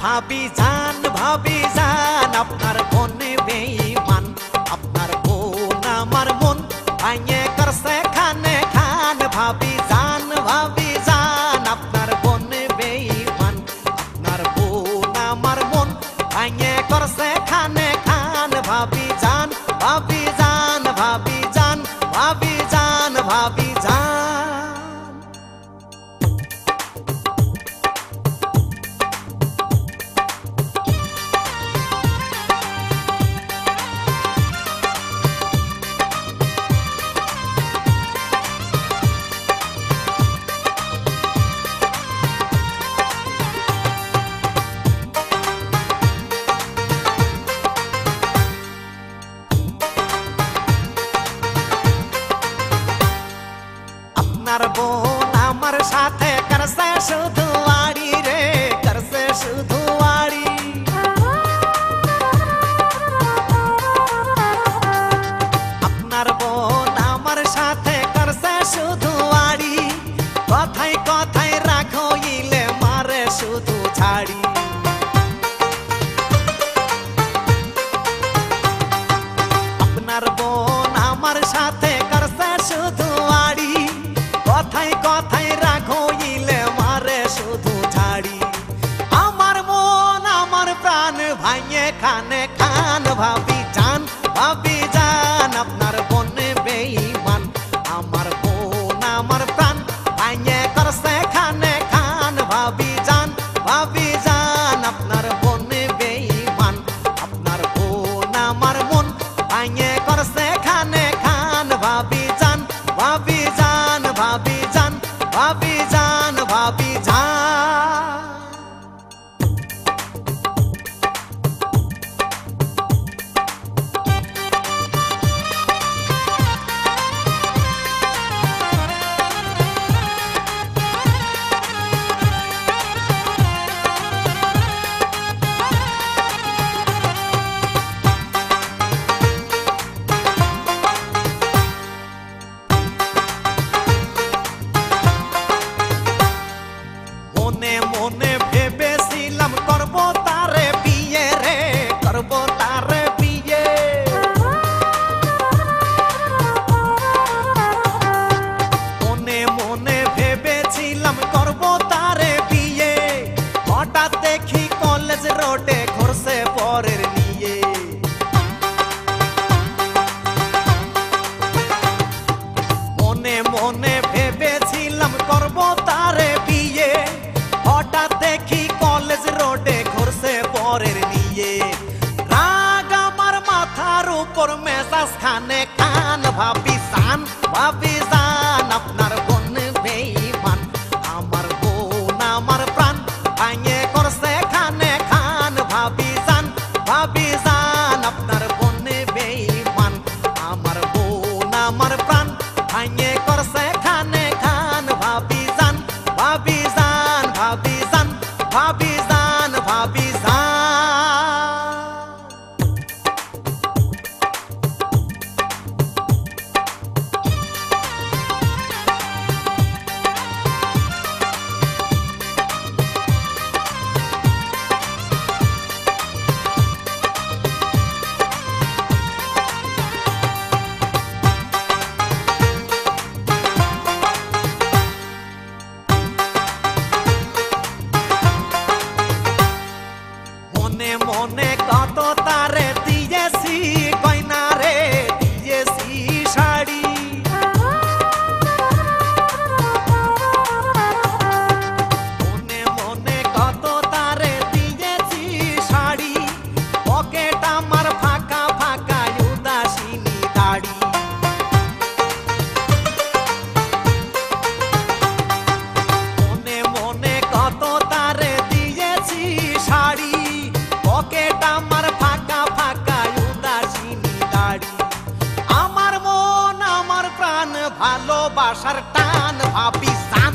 ভাবি জান আপনার মনে বেঈমান আপনার বোন আমার মন ভাঙে করছে খানে খান ভাবি জান আপনার মনে বেঈমান আপনার বোন আমার মন ভাঙে করছে খানে খান ভাবি জান ভাবি জান আপনার বোন আমার সাথে করছে শুধু আড়ি রে করছে শুধু আড়ি আপনার বোন আমার সাথে করছে শুধু আড়ি কথায় কথায় রাখো ইলে মারে শুধু ছাড়ি আপনার বোন আমার সাথে করছে শুধু আড়ি কথায় কথায় রাখো ইলে মারে শুধু ছাড়ি আমার মন আমার প্রাণ ভাঙে খানে খান ভাবি জান আপনার বনে বেঈমান আমার বোন আমার প্রাণ ভাঙে করছে খানে খান ভাবি জান আপনার বনে বেঈমান আপনার বোন আমার মন ভাঙে করছে খানে খান ভাবি জান মনে মনে ভেবেছিলাম করব তারে বিয়ে রে করব তারে বিয়ে মনে মনে ভেবেছিলাম করব তারে বিয়ে হঠাৎ দেখি কলেজ রোডে ঘুরছে পরের নিয়ে মনে মনে ভেবেছিলাম করব তারে বিয়ে হঠাৎ দেখি কলেজ রোডে ঘুরছে পরের নিয়ে রাগ আমার মাথার উপর মেজাজ খানে খান ভাবি জান আপনার বোন বেঈমান আমার বোন আমার প্রাণ ভাঙে করছে খানে খান ভাবি জান আপনার বোন বেঈমান আমার বোন আমার প্রাণ ভাঙে করছে খানে খান ভাবি জান মনে মনে কত তারে দিয়েছি গয়না রে দিয়েছি শাড়ি মনে মনে কত তারে দিয়েছি শাড়ি পকেট আমার ফাঁকা ফাঁকা উদাসীনী দাড়ি মনে মনে কত তারে দিয়েছি শাড়ি পকেট আমার ফাঁকা ফাঁকা উদাসীনী দাড়ি আমার মন আমার প্রাণ ভালোবাসার টান ভাবি জান